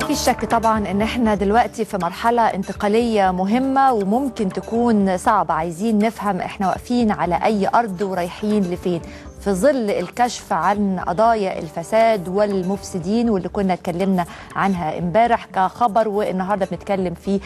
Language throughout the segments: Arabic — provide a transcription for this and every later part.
مفيش شك طبعا ان احنا دلوقتي في مرحلة انتقالية مهمة وممكن تكون صعبة. عايزين نفهم احنا واقفين على اي ارض ورايحين لفين في ظل الكشف عن قضايا الفساد والمفسدين واللي كنا اتكلمنا عنها امبارح كخبر، والنهارده بنتكلم فيه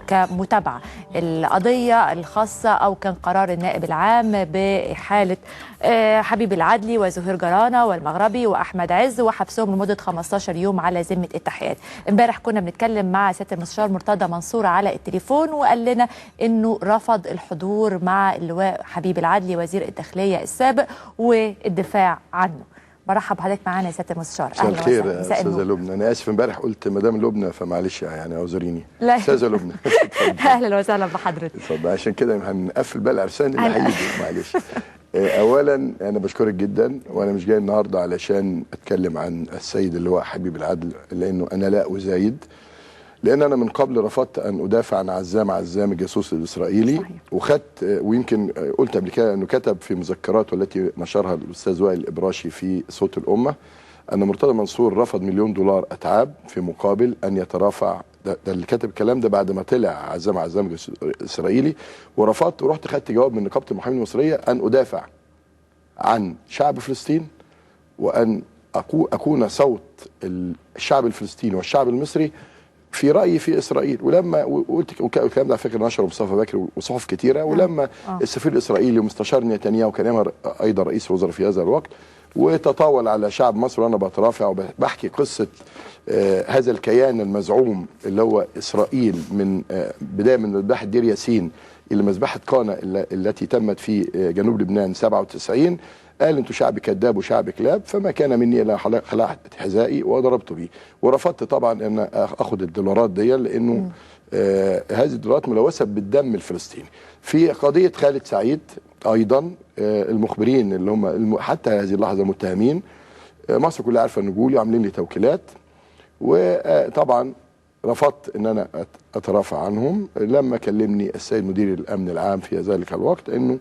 كمتابعة القضية الخاصة او كان قرار النائب العام بحالة حبيب العدلي وزهير جرانة والمغربي واحمد عز وحبسهم لمدة 15 يوم على ذمة التحقيقات. امبارح كنا بنتكلم مع سيادة المستشار مرتضى منصور على التليفون وقال لنا انه رفض الحضور مع اللواء حبيب العدلي وزير الداخلية السابق والدفاع عنه. برحب بحضرتك معانا يا سياده المستشار. مساء الخير يا استاذه لبنى. انا اسف امبارح قلت مدام لبنى فمعلش يعني اعذريني. لا استاذه لبنى اهلا وسهلا بحضرتك. اتفضل. عشان كده هنقفل بقى العرسان اللي هيجي. معلش. اولا انا بشكرك جدا، وانا مش جاي النهارده علشان اتكلم عن السيد اللواء حبيب العدل لانه انا لا ازايد، لان انا من قبل رفضت ان ادافع عن عزام الجاسوس الاسرائيلي. صحيح. وخدت ويمكن قلت قبل كده انه كتب في مذكراته التي نشرها الاستاذ وائل الابراشي في صوت الامه ان مرتضى منصور رفض $1 مليون اتعاب في مقابل ان يترافع. ده اللي كتب الكلام ده بعد ما طلع عزام الاسرائيلي، ورفضت ورحت خدت جواب من نقابه المحامين المصريه ان ادافع عن شعب فلسطين وان اكون صوت الشعب الفلسطيني والشعب المصري في رأيي في إسرائيل. ولما قلت الكلام ده على فكرة نشره مصطفى بكري وصحف كتيرة، ولما السفير الإسرائيلي ومستشار نتنياهو كان أيضا رئيس الوزراء في هذا الوقت وتطاول على شعب مصر وأنا بترافع وبحكي قصة هذا الكيان المزعوم اللي هو إسرائيل من بداية من مذبحة دير ياسين إلى مذبحة قانا التي تمت في جنوب لبنان 97. قال انتوا شعب كذاب وشعب كلاب، فما كان مني الا خلعت حذائي وضربت بيه. ورفضت طبعا ان اخذ الدولارات دي لانه هذه الدولارات ملوثه بالدم الفلسطيني. في قضيه خالد سعيد ايضا المخبرين اللي هم حتى هذه اللحظه متهمين، مصر كلها عارفه ان جولي عاملين لي توكيلات، وطبعا رفضت ان انا اترافع عنهم. لما كلمني السيد مدير الامن العام في ذلك الوقت انه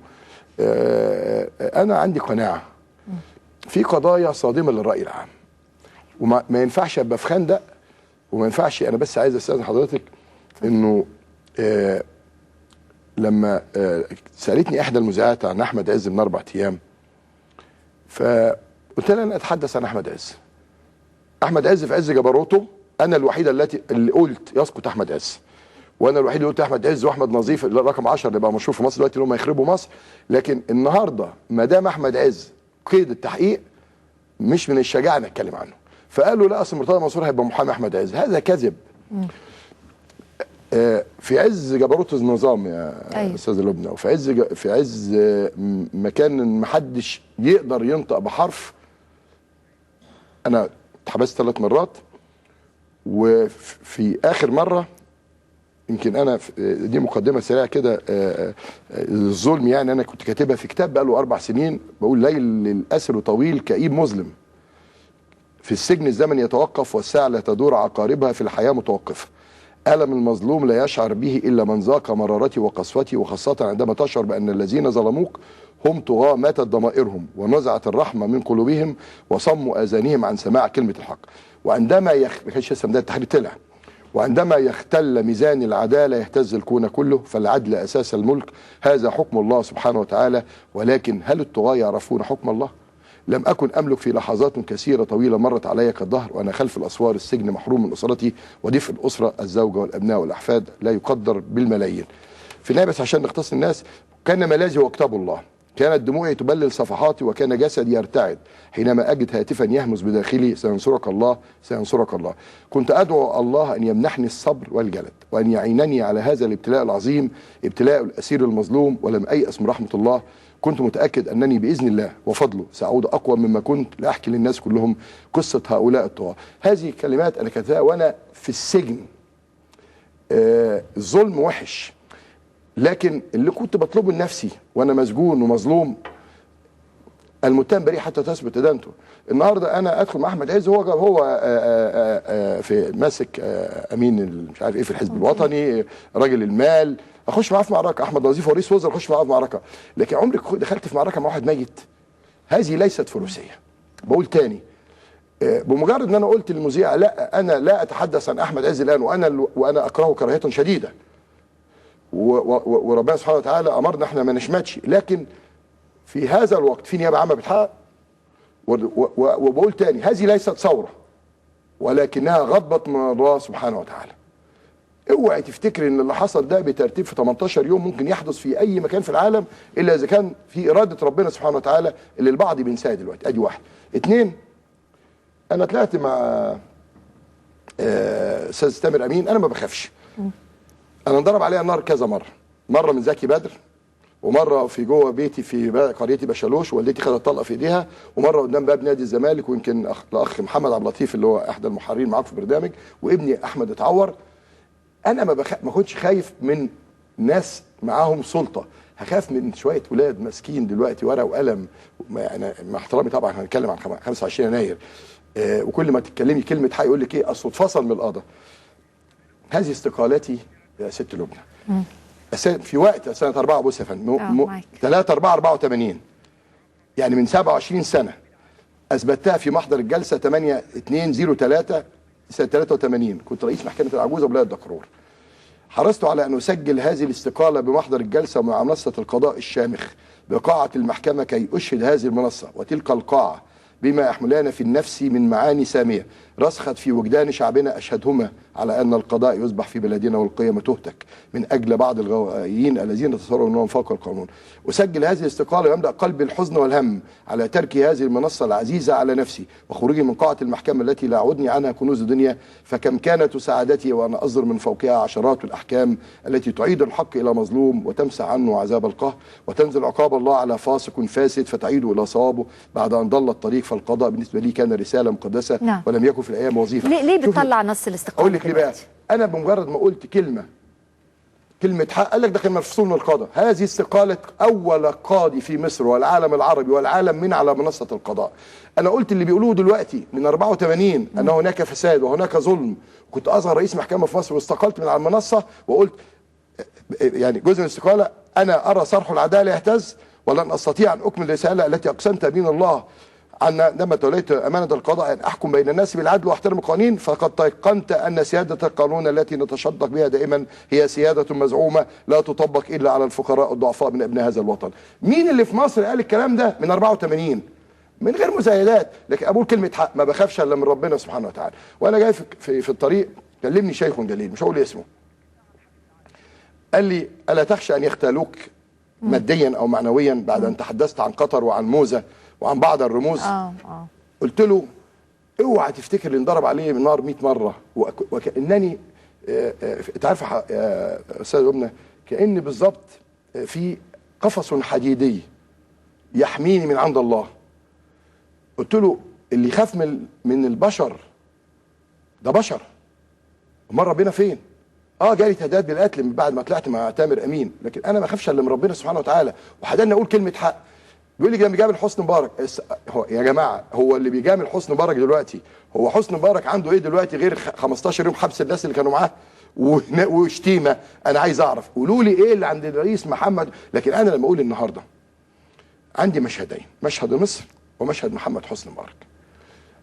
أنا عندي قناعة في قضايا صادمة للرأي العام، وما ينفعش أبقى في خندق، وما ينفعش. أنا بس عايز أستاذن حضرتك إنه لما سألتني إحدى المذيعات عن أحمد عز من 4 أيام، فقلت لها أنا أتحدث عن أحمد عز. أحمد عز في عز جبروته، أنا الوحيدة اللي قلت يسقط أحمد عز، وانا الوحيد اللي قلت احمد عز واحمد نظيف رقم 10 اللي بقى مشهور في مصر دلوقتي اللي هم يخربوا مصر. لكن النهارده ما دام احمد عز قيد التحقيق مش من الشجاعه نتكلم عنه. فقالوا لا اصل مرتضى منصور هيبقى محامي احمد عز. هذا كذب. في عز جبروت النظام يا استاذ لبنى، وفي عز مكان ما حدش يقدر ينطق بحرف. انا اتحبست 3 مرات، وفي اخر مره يمكن انا دي مقدمه سريعه كده الظلم، يعني انا كنت كاتبها في كتاب بقى له 4 سنين بقول ليل للاسر طويل كئيب مظلم، في السجن الزمن يتوقف والساعه لا تدور عقاربها، في الحياه متوقفه. ألم المظلوم لا يشعر به الا من ذاق مرارتي وقسوتي، وخاصه عندما تشعر بان الذين ظلموك هم طغاة ماتت ضمائرهم ونزعت الرحمه من قلوبهم وصموا اذانهم عن سماع كلمه الحق. وعندما ما كانش اسمه ده التحرير طلع، وعندما يختل ميزان العدالة يهتز الكون كله، فالعدل أساس الملك، هذا حكم الله سبحانه وتعالى. ولكن هل الطغاة يعرفون حكم الله؟ لم أكن أملك في لحظات كثيرة طويلة مرت علي كالظهر وأنا خلف الأسوار السجن محروم من أسرتي ودفء الأسرة الزوجة والأبناء والأحفاد لا يقدر بالملايين. في النهاية بس عشان نختص الناس، كان ملاذي وكتاب الله، كانت دموعي تبلل صفحاتي، وكان جسدي يرتعد حينما أجد هاتفا يهمس بداخلي سينصرك الله سينصرك الله. كنت أدعو الله أن يمنحني الصبر والجلد، وأن يعينني على هذا الابتلاء العظيم، ابتلاء الأسير المظلوم، ولم أيأس من رحمة الله. كنت متأكد أنني بإذن الله وفضله سأعود أقوى مما كنت لأحكي للناس كلهم قصة هؤلاء الطغاة. هذه كلمات أنا كتبتها وأنا في السجن. الظلم وحش، لكن اللي كنت بطلبه لنفسي وانا مسجون ومظلوم، المتهم بريء حتى تثبت ادانته. النهارده انا ادخل مع احمد عز، هو في ماسك امين مش عارف ايه في الحزب الوطني، راجل المال، اخش معاه في معركه. احمد نظيف رئيس وزراء اخش معاه في معركه، لكن عمري دخلت في معركه مع واحد ميت. هذه ليست فروسيه. بقول تاني، بمجرد ان انا قلت للمذيع لا انا لا اتحدث عن احمد عز الان وانا اكرهه كراهيه شديده، وربنا سبحانه وتعالى امرنا احنا ما نشمتش، لكن في هذا الوقت في نيابه عامه بتحقق. وبقول تاني، هذه ليست ثوره ولكنها غضبه من الله سبحانه وتعالى. اوعي تفتكر ان اللي حصل ده بترتيب في 18 يوم ممكن يحدث في اي مكان في العالم الا اذا كان في اراده ربنا سبحانه وتعالى اللي البعض بينساها دلوقتي. ادي واحد. اتنين، انا طلعت مع استاذ تامر امين، انا ما بخافش. انا انضرب عليا النار كذا مره من زكي بدر، ومره في جوه بيتي في قريتي بشالوش والدتي خدت طلقه في ايديها، ومره قدام باب نادي الزمالك، ويمكن الاخ محمد عبد اللطيف اللي هو احد المحررين معاكم في البرنامج، وابني احمد اتعور. انا ما كنتش خايف من ناس معاهم سلطه، هخاف من شويه ولاد ماسكين دلوقتي ورقه وقلم. يعني مع احترامي طبعا هنتكلم عن 25 يناير، وكل ما تتكلمي كلمه حق يقول لك ايه اصله اتفصل من القضاء. هذه استقالتي يا ست لبنى في وقت سنه 4 بص يا فندم 3/4/84، يعني من 27 سنه اثبتها في محضر الجلسه 8/2/03 سنه 83. كنت رئيس محكمه العجوزه وبلاد الدكرور. حرصت على ان اسجل هذه الاستقاله بمحضر الجلسه مع منصه القضاء الشامخ بقاعه المحكمه كي اشهد هذه المنصه وتلك القاعه بما يحملان في النفس من معاني ساميه رسخت في وجدان شعبنا، اشهدهما على ان القضاء يصبح في بلادنا والقيم تهتك من اجل بعض الغوائيين الذين تصوروا انهم فوق القانون. اسجل هذه الاستقاله ويملا قلبي الحزن والهم على ترك هذه المنصه العزيزه على نفسي وخروجي من قاعه المحكمه التي لا يعودني عنها كنوز الدنيا، فكم كانت سعادتي وانا اصدر من فوقها عشرات الاحكام التي تعيد الحق الى مظلوم وتمسح عنه عذاب القهر وتنزل عقاب الله على فاسق فاسد فتعيده الى صوابه بعد ان ضل الطريق. فالقضاء بالنسبه لي كان رساله مقدسه نعم. ولم يكن في الايام وظيفه. ليه بتطلع نص الاستقاله؟ اقول لك ليه بقى. انا بمجرد ما قلت كلمه حق قال لك ده كان مفصول من القضاء. هذه استقاله اول قاضي في مصر والعالم العربي والعالم من على منصه القضاء. انا قلت اللي بيقولوه دلوقتي من 84 ان هناك فساد وهناك ظلم، كنت اصغر رئيس محكمه في مصر واستقلت من على المنصه وقلت يعني جزء من الاستقاله انا ارى صرح العداله يهتز ولن استطيع ان اكمل الرساله التي اقسمت بين الله عندما توليت أمانة القضاء أن أحكم بين الناس بالعدل وأحترم القوانين، فقد تيقنت أن سيادة القانون التي نتشدق بها دائما هي سيادة مزعومة لا تطبق إلا على الفقراء الضعفاء من أبناء هذا الوطن. مين اللي في مصر قال الكلام ده من 84 من غير مزايدات؟ لكن أقول كلمة حق ما بخافش إلا من ربنا سبحانه وتعالى. وأنا جاي في الطريق كلمني شيخ جليل مش هقول اسمه، قال لي ألا تخشى أن يختالوك ماديا أو معنويا بعد أن تحدثت عن قطر وعن موزة وعن بعض الرموز؟ قلت له اوعى تفتكر اللي انضرب عليه بالنار 100 مره وكانني انت عارف يا استاذ ابنه كاني بالظبط في قفص حديدي يحميني من عند الله. قلت له اللي يخاف من البشر ده بشر، امال ربنا فين؟ جالي تهديدات بالقتل من بعد ما طلعت مع تامر امين، لكن انا ما اخافش الا من ربنا سبحانه وتعالى. وحداني اقول كلمه حق. بيقول لي ده بيجامل حسني مبارك. يا جماعه هو اللي بيجامل حسني مبارك دلوقتي هو حسني مبارك عنده ايه دلوقتي غير 15 يوم حبس الناس اللي كانوا معاه وشتيمه؟ انا عايز اعرف، قولوا لي ايه اللي عند الرئيس محمد. لكن انا لما اقول النهارده عندي مشهدين، مشهد مصر ومشهد محمد حسني مبارك،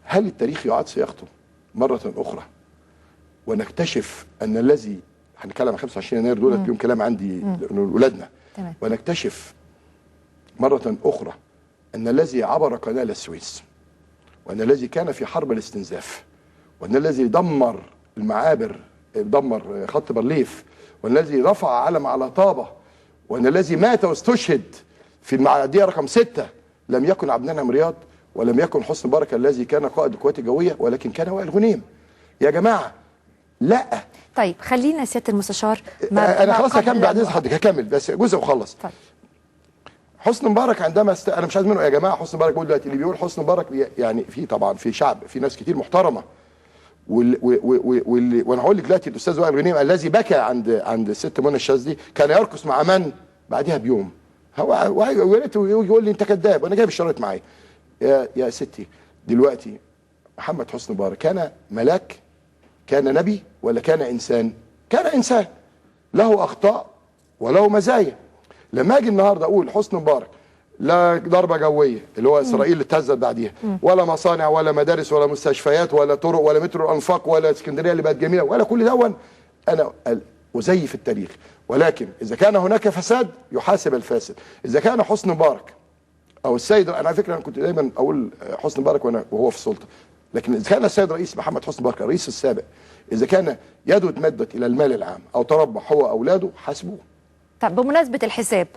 هل التاريخ يعاد صياغته مره اخرى ونكتشف ان الذي هنتكلم عن 25 يناير دولت فيهم كلام عندي لاولادنا، ونكتشف مرة أخرى أن الذي عبر قناة السويس وأن الذي كان في حرب الاستنزاف وأن الذي دمر المعابر دمر خط بارليف وأن الذي رفع علم على طابة وأن الذي مات واستشهد في المعدية رقم 6 لم يكن عبد المنعم رياض ولم يكن حسني مبارك الذي كان قائد القوات الجوية ولكن كان وائل غنيم. يا جماعة لا. طيب خلينا سيادة المستشار أنا خلاص هكمل بعد إذن حضرتك، هكمل بس جزء وخلص. طيب. حسني مبارك عندما انا مش عايز منه يا جماعه. حسني مبارك بيقول دلوقتي اللي بيقول حسني مبارك يعني في طبعا في شعب في ناس كتير محترمه وانا هقول لك دلوقتي الاستاذ وائل غنيم الذي بكى عند الست منى الشاذلي كان يرقص مع من بعدها بيوم. هو يا ريت يقول لي انت كذاب وانا جايب الشرايط معايا. يا ستي دلوقتي محمد حسني مبارك كان ملاك؟ كان نبي ولا كان انسان؟ كان انسان له اخطاء وله مزايا. لما اجي النهارده اقول حسني مبارك لا ضربه جويه اللي هو اسرائيل اللي اتهزت بعديها، ولا مصانع ولا مدارس ولا مستشفيات ولا طرق ولا مترو الانفاق ولا اسكندريه اللي بقت جميله ولا كل دون. انا ازيف التاريخ، ولكن اذا كان هناك فساد يحاسب الفاسد. اذا كان حسني مبارك او السيد، انا على فكره انا كنت دايما اقول حسني مبارك وهو في السلطه، لكن اذا كان السيد رئيس محمد حسني مبارك الرئيس السابق اذا كان يده اتمدت الى المال العام او تربح هو واولاده حاسبوه. طب بمناسبه الحساب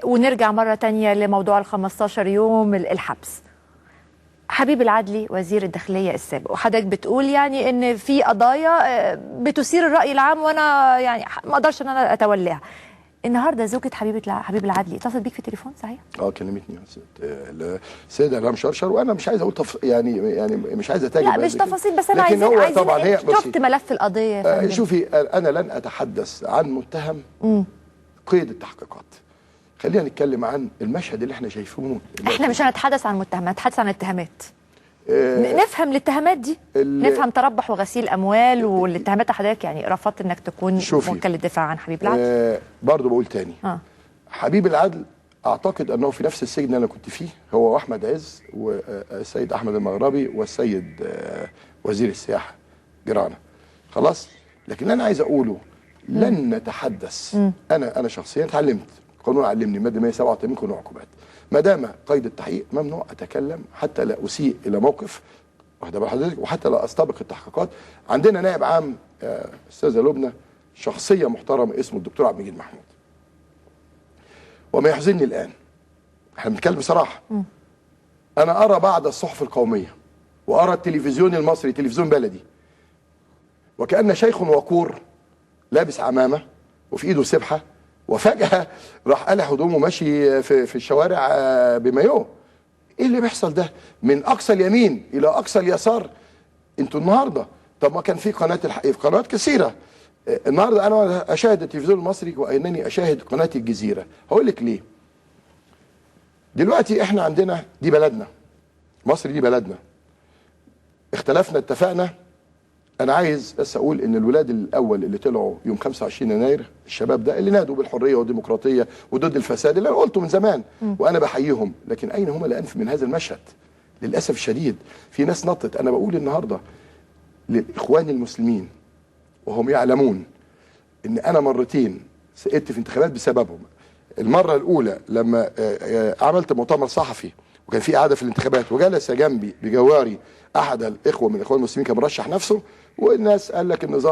ونرجع مرة تانية لموضوع ال15 يوم الحبس. حبيب العدلي وزير الداخلية السابق، وحضرتك بتقول يعني ان في قضايا بتثير الرأي العام وانا يعني ما اقدرش ان انا اتولاها. النهارده زوجة حبيب العدلي اتصلت بيك في التليفون صحيح؟ كلمتني السيدة إلهام شرشر، وانا مش عايز اقول يعني مش عايز اتاجر، لا مش تفاصيل، بس انا عايزين طبعا هي شفت ملف القضية. شوفي انا لن اتحدث عن متهم قيد التحقيقات. خلينا نتكلم عن المشهد اللي احنا شايفينه. احنا مش هنتحدث عن متهمات، هنتحدث عن اتهامات. نفهم الاتهامات دي، نفهم تربح وغسيل اموال والاتهامات. حضرتك يعني رفضت انك تكون موكل للدفاع عن حبيب العدل. برضه بقول تاني حبيب العدل اعتقد انه في نفس السجن اللي انا كنت فيه هو واحمد عز والسيد احمد المغربي والسيد وزير السياحه جيرانه. خلاص، لكن انا عايز اقوله لن نتحدث. انا شخصيا اتعلمت القانون، علمني ماده 187 قانون العقوبات، ما دام قيد التحقيق ممنوع اتكلم حتى لا اسيء الى موقف، واخده بال حضرتك، وحتى لا استبق التحقيقات. عندنا نائب عام استاذه لبنى شخصيه محترمه اسمه الدكتور عبد المجيد محمود، وما يحزنني الان احنا بنتكلم بصراحه، انا ارى بعض الصحف القوميه وارى التلفزيون المصري تلفزيون بلدي وكأن شيخ وقور لابس عمامه وفي ايده سبحه وفجأة راح قلع هدومه ماشي في الشوارع بمايوه. ايه اللي بيحصل ده؟ من اقصى اليمين الى اقصى اليسار. انتوا النهارده، طب ما كان في قنوات كثيره. النهارده انا اشاهد التلفزيون المصري وانني اشاهد قناه الجزيره. هقول لك ليه. دلوقتي احنا عندنا دي بلدنا، مصر دي بلدنا، اختلفنا اتفقنا. انا عايز بس اقول ان الولاد الاول اللي طلعوا يوم 25 يناير الشباب ده اللي نادوا بالحريه والديمقراطيه وضد الفساد اللي انا قلته من زمان وانا بحييهم، لكن اين هم الان من هذا المشهد؟ للاسف الشديد في ناس نطت. انا بقول النهارده للاخوان المسلمين وهم يعلمون ان انا مرتين سقطت في انتخابات بسببهم. المره الاولى لما عملت مؤتمر صحفي وكان في قعده في الانتخابات وجلس جنبي بجواري احد الاخوه من الاخوان المسلمين كان مرشح نفسه، والناس قال لك النظام